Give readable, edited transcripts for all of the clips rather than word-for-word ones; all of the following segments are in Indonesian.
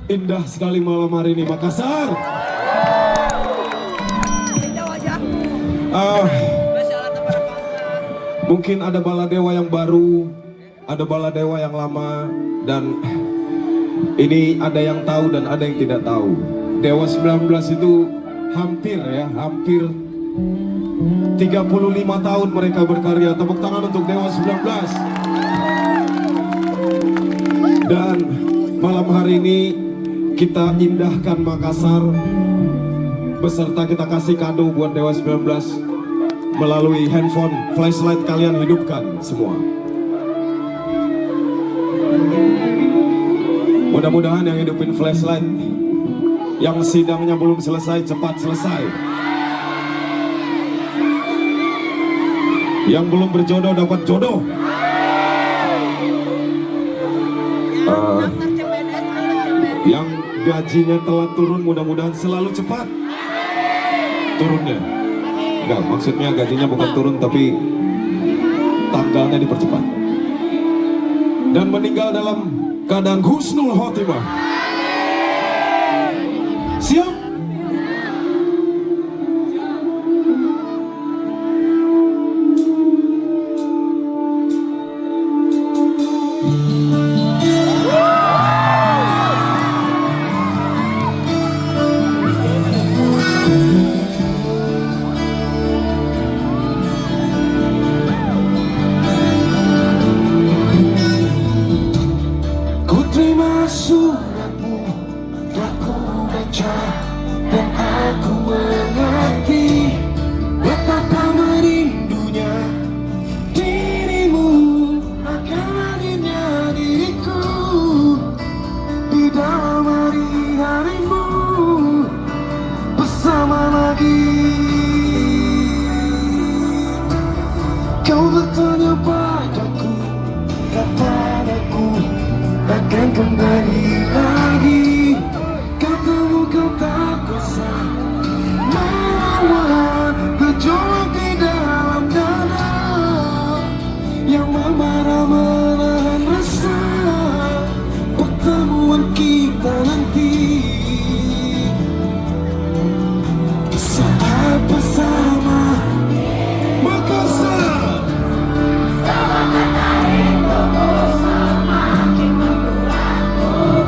Indah sekali malam hari ini Makassar. Mungkin ada baladewa yang baru, ada baladewa yang lama, dan ini ada yang tahu dan ada yang tidak tahu. Dewa 19 itu hampir 35 tahun mereka berkarya. Tepuk tangan untuk Dewa 19. Dan malam hari ini kita indahkan Makassar beserta kita kasih kado buat Dewa 19 melalui handphone flashlight. Kalian hidupkan semua. Mudah-mudahan yang hidupin flashlight, yang sidangnya belum selesai cepat selesai. Yang belum berjodoh dapat jodoh. Yang gajinya telah turun mudah-mudahan selalu cepat turunnya. Enggak, maksudnya gajinya bukan turun tapi tanggalnya dipercepat. Dan meninggal dalam keadaan husnul khotimah. Siap? Suratmu telah ku baca dan aku mengerti betapa merindunya dirimu akan hadirnya diriku di dalam hari-harimu bersama lagi. Kau bertanya padaku kapan aku akan kembali lagi. Katamu kau tak kuasa melawan gejolak di dalam dada yang memarah menahan rasa pertemuan kita nanti saat bersama Makassar. Sama matahari tubuh semakin membuatku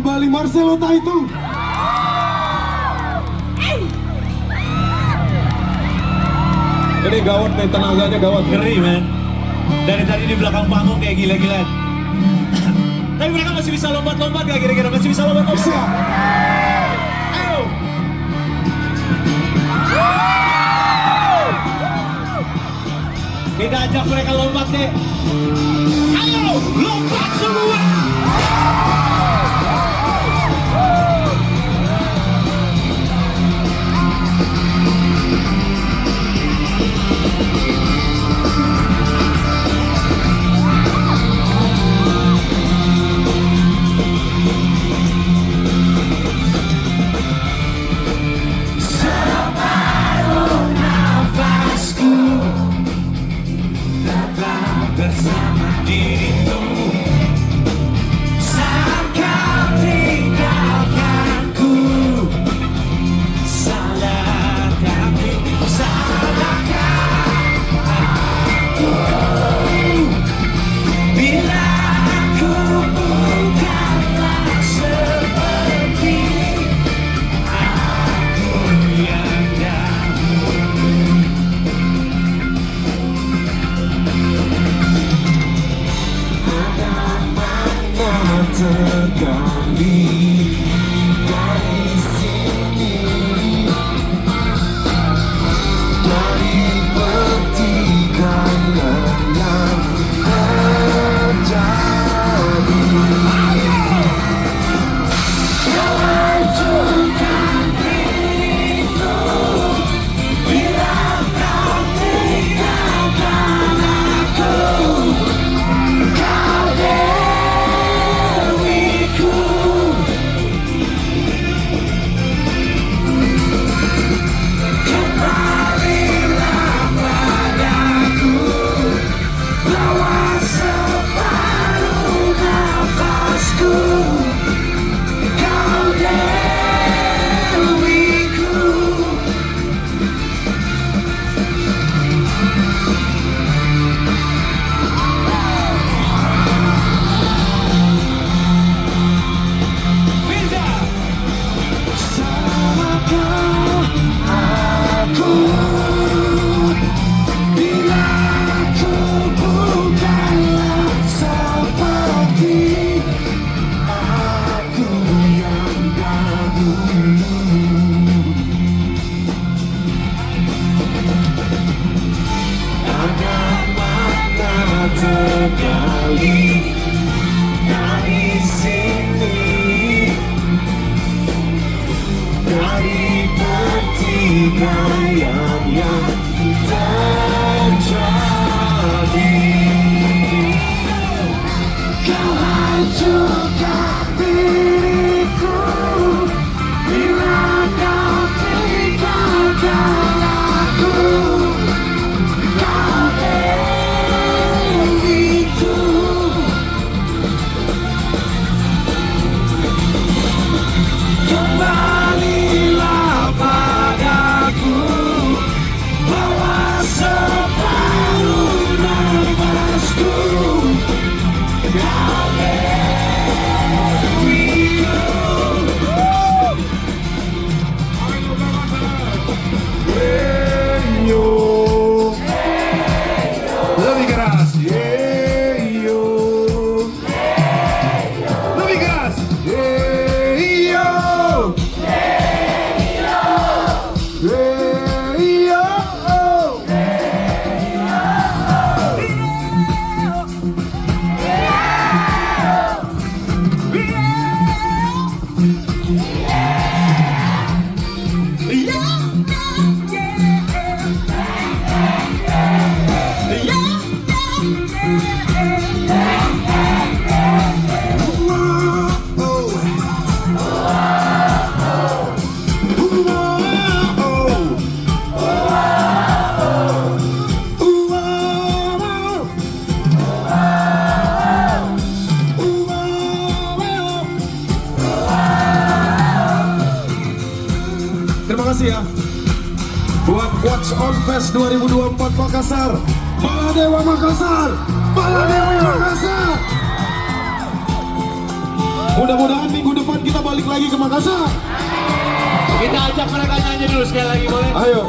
kembali Marcelo Taito. Ini gawat nih, tenaganya gawat. Ngeri man. Dari tadi di belakang panggung kayak gila-gilaan. Tapi mereka masih bisa lompat-lompat gak kira-kira? Masih bisa lompat-lompat? Bisa. Ayo. Kita ajak mereka lompat deh. Ayo, lompat semua. Bersama dirimu saat kau tinggalkanku, salahkan aku bila aku bukanlah seperti aku yang dahulu. Tergali dari sini, dari pertikaian yang terjadi. Kau hancurkan diriku bila kau tinggalkan aku. Kau tergali dari sini, dari pertikaian yang terjadi. Kau hancurkan diriku bila kau tinggalkan aku. Kau diriku, kembalilah padaku, bawa separuh nafasku. Kau lebih keras, yeyo. Lebih keras, yeyo. Yeyo. Terima kasih ya buat Watch On Fest 2024 Makassar. Maladewa Makassar, Maladewa Makassar. Mudah-mudahan minggu depan kita balik lagi ke Makassar. Kita ajak mereka nyanyi dulu sekali lagi boleh? Ayo.